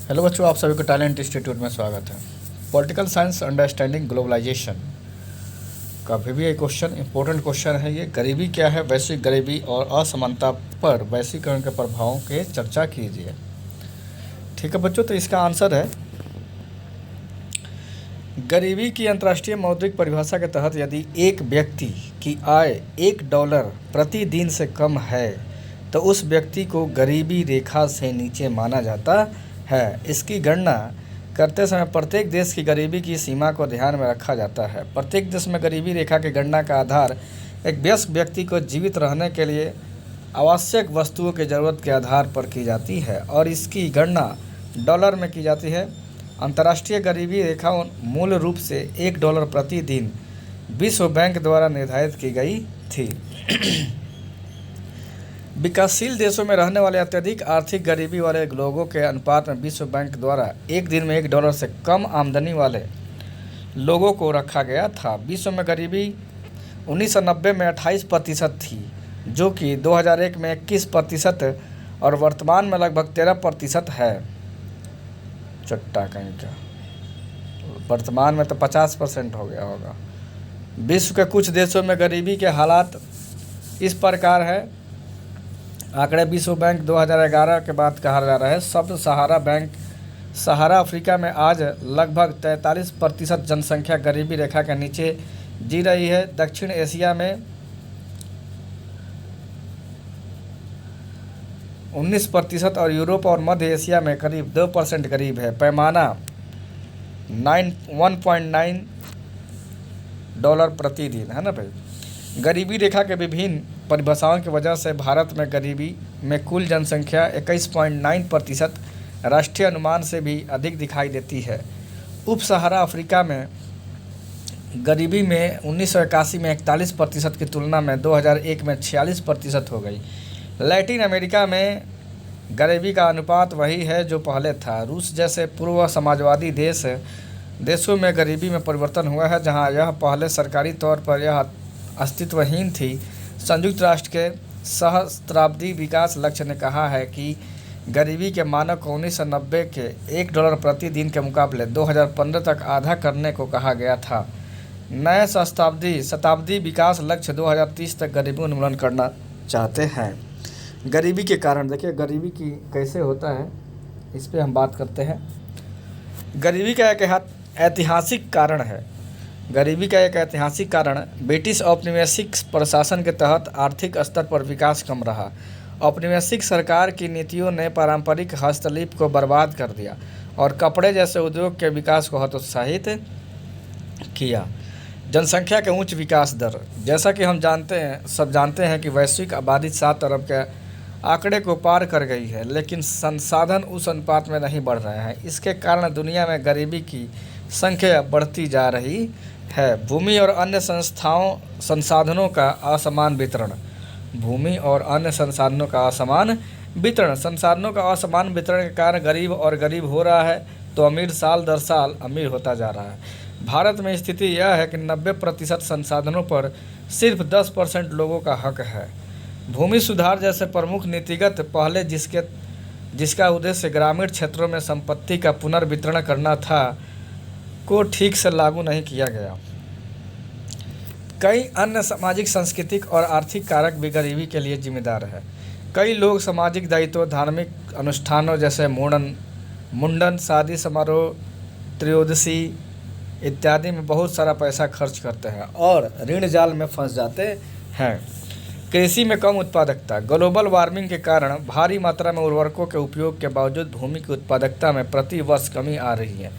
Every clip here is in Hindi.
हेलो बच्चों, आप सभी को टैलेंट इंस्टीट्यूट में स्वागत है। पॉलिटिकल साइंस अंडरस्टैंडिंग ग्लोबलाइजेशन का भी एक क्वेश्चन इंपॉर्टेंट क्वेश्चन है। ये गरीबी क्या है, वैश्विक गरीबी और असमानता पर वैश्वीकरण के प्रभावों के चर्चा कीजिए। ठीक है बच्चों, तो इसका आंसर है गरीबी की अंतर्राष्ट्रीय मौद्रिक परिभाषा के तहत यदि एक व्यक्ति की आय $1 प्रतिदिन से कम है तो उस व्यक्ति को गरीबी रेखा से नीचे माना जाता है। इसकी गणना करते समय प्रत्येक देश की गरीबी की सीमा को ध्यान में रखा जाता है। प्रत्येक देश में गरीबी रेखा की गणना का आधार एक वयस्क व्यक्ति को जीवित रहने के लिए आवश्यक वस्तुओं की ज़रूरत के आधार पर की जाती है और इसकी गणना डॉलर में की जाती है। अंतर्राष्ट्रीय गरीबी रेखा मूल रूप से $1 प्रतिदिन विश्व बैंक द्वारा निर्धारित की गई थी। विकासशील देशों में रहने वाले अत्यधिक आर्थिक गरीबी वाले लोगों के अनुपात में विश्व बैंक द्वारा एक दिन में $1 से कम आमदनी वाले लोगों को रखा गया था। विश्व में गरीबी 1990 में 28% थी, जो कि 2001 में 21% और वर्तमान में लगभग 13% है। चट्टा कहीं का वर्तमान में तो 50% हो गया होगा। विश्व के कुछ देशों में गरीबी के हालात इस प्रकार है। आंकड़े विश्व बैंक 2011 के बाद कहा जा रहा है। शब्द सहारा बैंक सहारा अफ्रीका में आज लगभग 43% जनसंख्या गरीबी रेखा के नीचे जी रही है। दक्षिण एशिया में 19% और यूरोप और मध्य एशिया में करीब 2% गरीब है। पैमाना $1.9 प्रतिदिन है ना भाई। गरीबी रेखा के विभिन्न परिभाषाओं की वजह से भारत में गरीबी में कुल जनसंख्या 21.9% राष्ट्रीय अनुमान से भी अधिक दिखाई देती है। उप सहारा अफ्रीका में गरीबी में 1981 में 41% की तुलना में 2001 में 46% हो गई। लैटिन अमेरिका में गरीबी का अनुपात वही है जो पहले था। रूस जैसे पूर्व समाजवादी देशों में गरीबी में परिवर्तन हुआ है, जहां यह पहले सरकारी तौर पर यह अस्तित्वहीन थी। संयुक्त राष्ट्र के सहस्त्राब्दी विकास लक्ष्य ने कहा है कि गरीबी के मानक को 1990 के $1 प्रतिदिन के मुकाबले 2015 तक आधा करने को कहा गया था। नए शताब्दी विकास लक्ष्य 2030 तक गरीबी उन्मूलन करना चाहते हैं। गरीबी के कारण देखिए गरीबी की कैसे होता है, इस पर हम बात करते हैं। गरीबी का एक ऐतिहासिक कारण है। गरीबी का एक ऐतिहासिक कारण ब्रिटिश औपनिवेशिक प्रशासन के तहत आर्थिक स्तर पर विकास कम रहा। औपनिवेशिक सरकार की नीतियों ने पारंपरिक हस्तशिल्प को बर्बाद कर दिया और कपड़े जैसे उद्योग के विकास को हतोत्साहित किया। जनसंख्या के उच्च विकास दर, जैसा कि हम सब जानते हैं कि वैश्विक आबादी 7 अरब के आंकड़े को पार कर गई है, लेकिन संसाधन उस अनुपात में नहीं बढ़ रहे हैं। इसके कारण दुनिया में गरीबी की संख्या बढ़ती जा रही है। भूमि और अन्य संसाधनों का असमान वितरण। संसाधनों का असमान वितरण के कारण गरीब हो रहा है, तो अमीर साल दर साल अमीर होता जा रहा है। भारत में स्थिति यह है कि 90% संसाधनों पर सिर्फ 10% लोगों का हक है। भूमि सुधार जैसे प्रमुख नीतिगत पहले जिसका उद्देश्य ग्रामीण क्षेत्रों में संपत्ति का पुनर्वितरण करना था, को ठीक से लागू नहीं किया गया। कई अन्य सामाजिक, सांस्कृतिक और आर्थिक कारक भी गरीबी के लिए जिम्मेदार है। कई लोग सामाजिक दायित्व, धार्मिक अनुष्ठानों जैसे मुंडन, शादी समारोह, त्रयोदशी इत्यादि में बहुत सारा पैसा खर्च करते हैं और ऋण जाल में फंस जाते हैं। कृषि में कम उत्पादकता। ग्लोबल वार्मिंग के कारण भारी मात्रा में उर्वरकों के उपयोग के बावजूद भूमि की उत्पादकता में प्रति वर्ष कमी आ रही है,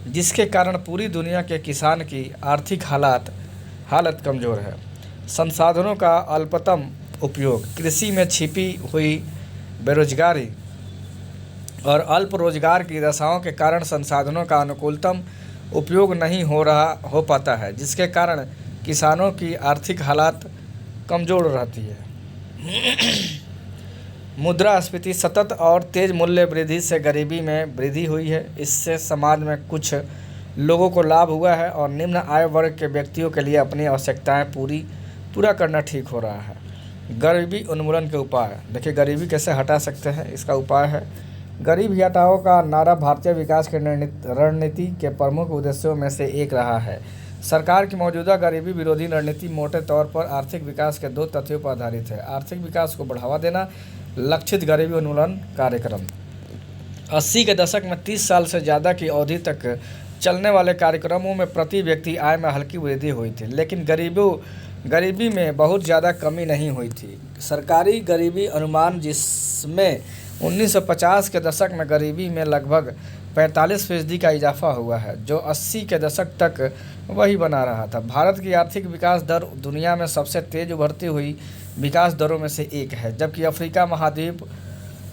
जिसके कारण पूरी दुनिया के किसान की आर्थिक हालत कमज़ोर है। संसाधनों का अल्पतम उपयोग। कृषि में छिपी हुई बेरोजगारी और अल्प रोजगार की दशाओं के कारण संसाधनों का अनुकूलतम उपयोग नहीं हो पाता है, जिसके कारण किसानों की आर्थिक हालत कमज़ोर रहती है। मुद्रास्फीति। सतत और तेज़ मूल्य वृद्धि से गरीबी में वृद्धि हुई है। इससे समाज में कुछ लोगों को लाभ हुआ है और निम्न आय वर्ग के व्यक्तियों के लिए अपनी आवश्यकताएं पूरा करना ठीक हो रहा है। गरीबी उन्मूलन के उपाय। देखिए गरीबी कैसे हटा सकते हैं, इसका उपाय है गरीबी हटाओ का नारा भारतीय विकास की रणनीति के प्रमुख उद्देश्यों में से एक रहा है। सरकार की मौजूदा गरीबी विरोधी रणनीति मोटे तौर पर आर्थिक विकास के 2 तथ्यों पर आधारित है। आर्थिक विकास को बढ़ावा देना, लक्षित गरीबी उन्मूलन कार्यक्रम। 80 के दशक में 30 साल से ज़्यादा की अवधि तक चलने वाले कार्यक्रमों में प्रति व्यक्ति आय में हल्की वृद्धि हुई थी, लेकिन गरीबी में बहुत ज़्यादा कमी नहीं हुई थी। सरकारी गरीबी अनुमान, जिसमें 1950 के दशक में गरीबी में लगभग 45% का इजाफा हुआ है, जो 80 के दशक तक वही बना रहा था। भारत की आर्थिक विकास दर दुनिया में सबसे तेज़ उभरती हुई विकास दरों में से एक है, जबकि अफ्रीका महाद्वीप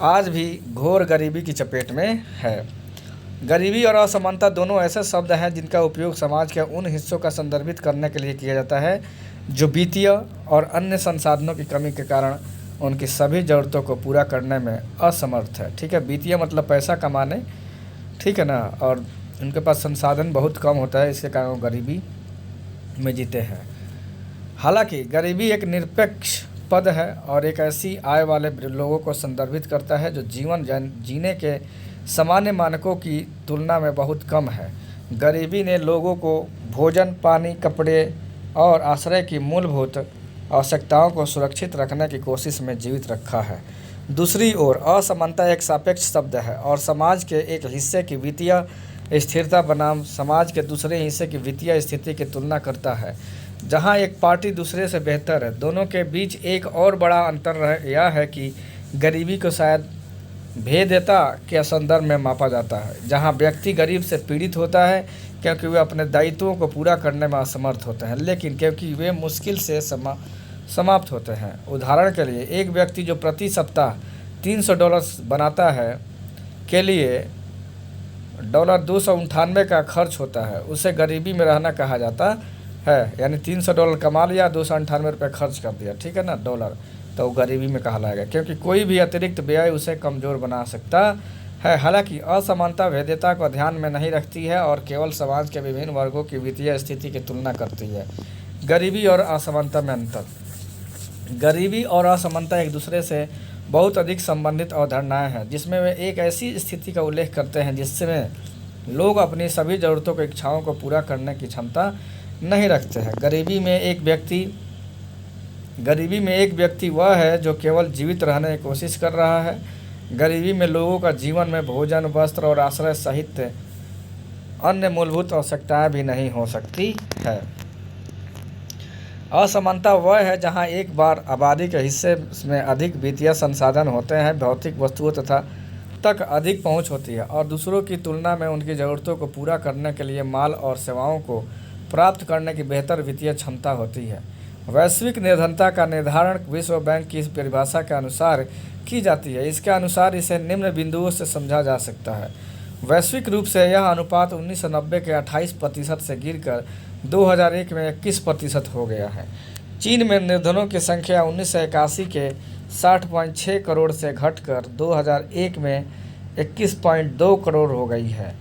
आज भी घोर गरीबी की चपेट में है। गरीबी और असमानता दोनों ऐसे शब्द हैं जिनका उपयोग समाज के उन हिस्सों का संदर्भित करने के लिए किया जाता है जो वित्तीय और अन्य संसाधनों की कमी के कारण उनकी सभी ज़रूरतों को पूरा करने में असमर्थ है। ठीक है, वित्तीय मतलब पैसा कमाने, ठीक है ना, और उनके पास संसाधन बहुत कम होता है, इसके कारण वो गरीबी में जीते हैं। हालांकि गरीबी एक निरपेक्ष पद है और एक ऐसी आय वाले लोगों को संदर्भित करता है जो जीवन जीने के सामान्य मानकों की तुलना में बहुत कम है। गरीबी ने लोगों को भोजन, पानी, कपड़े और आश्रय की मूलभूत आवश्यकताओं को सुरक्षित रखने की कोशिश में जीवित रखा है। दूसरी ओर असमानता एक सापेक्ष शब्द है और समाज के एक हिस्से की वित्तीय स्थिरता बनाम समाज के दूसरे हिस्से की वित्तीय स्थिति की तुलना करता है। जहां एक पार्टी दूसरे से बेहतर है, दोनों के बीच एक और बड़ा अंतर यह है कि गरीबी को शायद भेद्यता के संदर्भ में मापा जाता है, जहां व्यक्ति गरीब से पीड़ित होता है क्योंकि वे अपने दायित्वों को पूरा करने में असमर्थ होते हैं, लेकिन क्योंकि वे मुश्किल से समाप्त होते हैं। उदाहरण के लिए, एक व्यक्ति जो प्रति सप्ताह $300 बनाता है के लिए $298 का खर्च होता है, उसे गरीबी में रहना कहा जाता है। यानी $300 कमा लिया, $298 खर्च कर दिया, ठीक है ना, डॉलर, तो वो गरीबी में कहलाएगा, क्योंकि कोई भी अतिरिक्त व्यय उसे कमज़ोर बना सकता है। हालांकि असमानता भेद्यता को ध्यान में नहीं रखती है और केवल समाज के विभिन्न वर्गों की वित्तीय स्थिति की तुलना करती है। गरीबी और असमानता में अंतर। गरीबी और असमानता एक दूसरे से बहुत अधिक संबंधित अवधारणाएं हैं, जिसमें वे एक ऐसी स्थिति का उल्लेख करते हैं जिसमें लोग अपनी सभी ज़रूरतों को, इच्छाओं को पूरा करने की क्षमता नहीं रखते हैं। गरीबी में एक व्यक्ति वह है जो केवल जीवित रहने की कोशिश कर रहा है। गरीबी में लोगों का जीवन में भोजन, वस्त्र और आश्रय सहित अन्य मूलभूत आवश्यकताएं भी नहीं हो सकती है। असमानता वह है जहां एक बार आबादी के हिस्से में अधिक वित्तीय संसाधन होते हैं, भौतिक वस्तुओं तक अधिक पहुंच होती है और दूसरों की तुलना में उनकी ज़रूरतों को पूरा करने के लिए माल और सेवाओं को प्राप्त करने की बेहतर वित्तीय क्षमता होती है। वैश्विक निर्धनता का निर्धारण विश्व बैंक की परिभाषा के अनुसार की जाती है। इसके अनुसार इसे निम्न बिंदुओं से समझा जा सकता है। वैश्विक रूप से यह अनुपात 1990 के 28% से गिरकर 2001 में 21% हो गया है। चीन में निर्धनों की संख्या 1981 के 60.6 करोड़ से घटकर 2001 में 21.2 करोड़ हो गई है।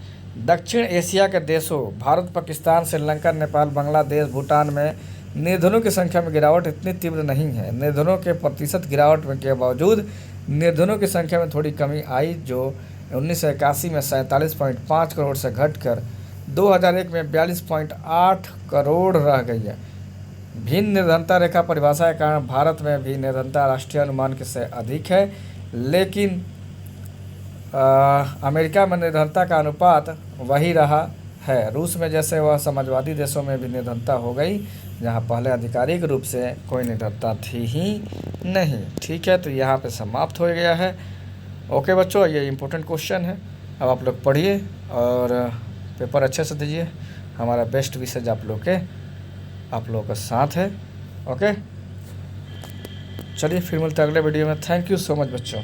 दक्षिण एशिया के देशों भारत, पाकिस्तान, श्रीलंका, नेपाल, बांग्लादेश, भूटान में निर्धनों की संख्या में गिरावट इतनी तीव्र नहीं है। निर्धनों के प्रतिशत गिरावट में के बावजूद निर्धनों की संख्या में थोड़ी कमी आई, जो 1981 में 47.5 करोड़ से घटकर 2001 में 42.8 करोड़ रह गई है। भिन्न निर्धनता रेखा परिभाषा के कारण भारत में भी निर्धनता राष्ट्रीय अनुमान से अधिक है, लेकिन अमेरिका में निर्धनता का अनुपात वही रहा है। रूस में जैसे वह समाजवादी देशों में भी निर्धनता हो गई, जहां पहले आधिकारिक रूप से कोई निर्धनता थी ही नहीं। ठीक है, तो यहाँ पे समाप्त हो गया है। ओके बच्चों, ये इम्पोर्टेंट क्वेश्चन है, अब आप लोग पढ़िए और पेपर अच्छे से दीजिए। हमारा बेस्ट विशेज आप लोगों के साथ है। ओके, चलिए फिर मिलते हैं अगले वीडियो में। थैंक यू सो मच बच्चों।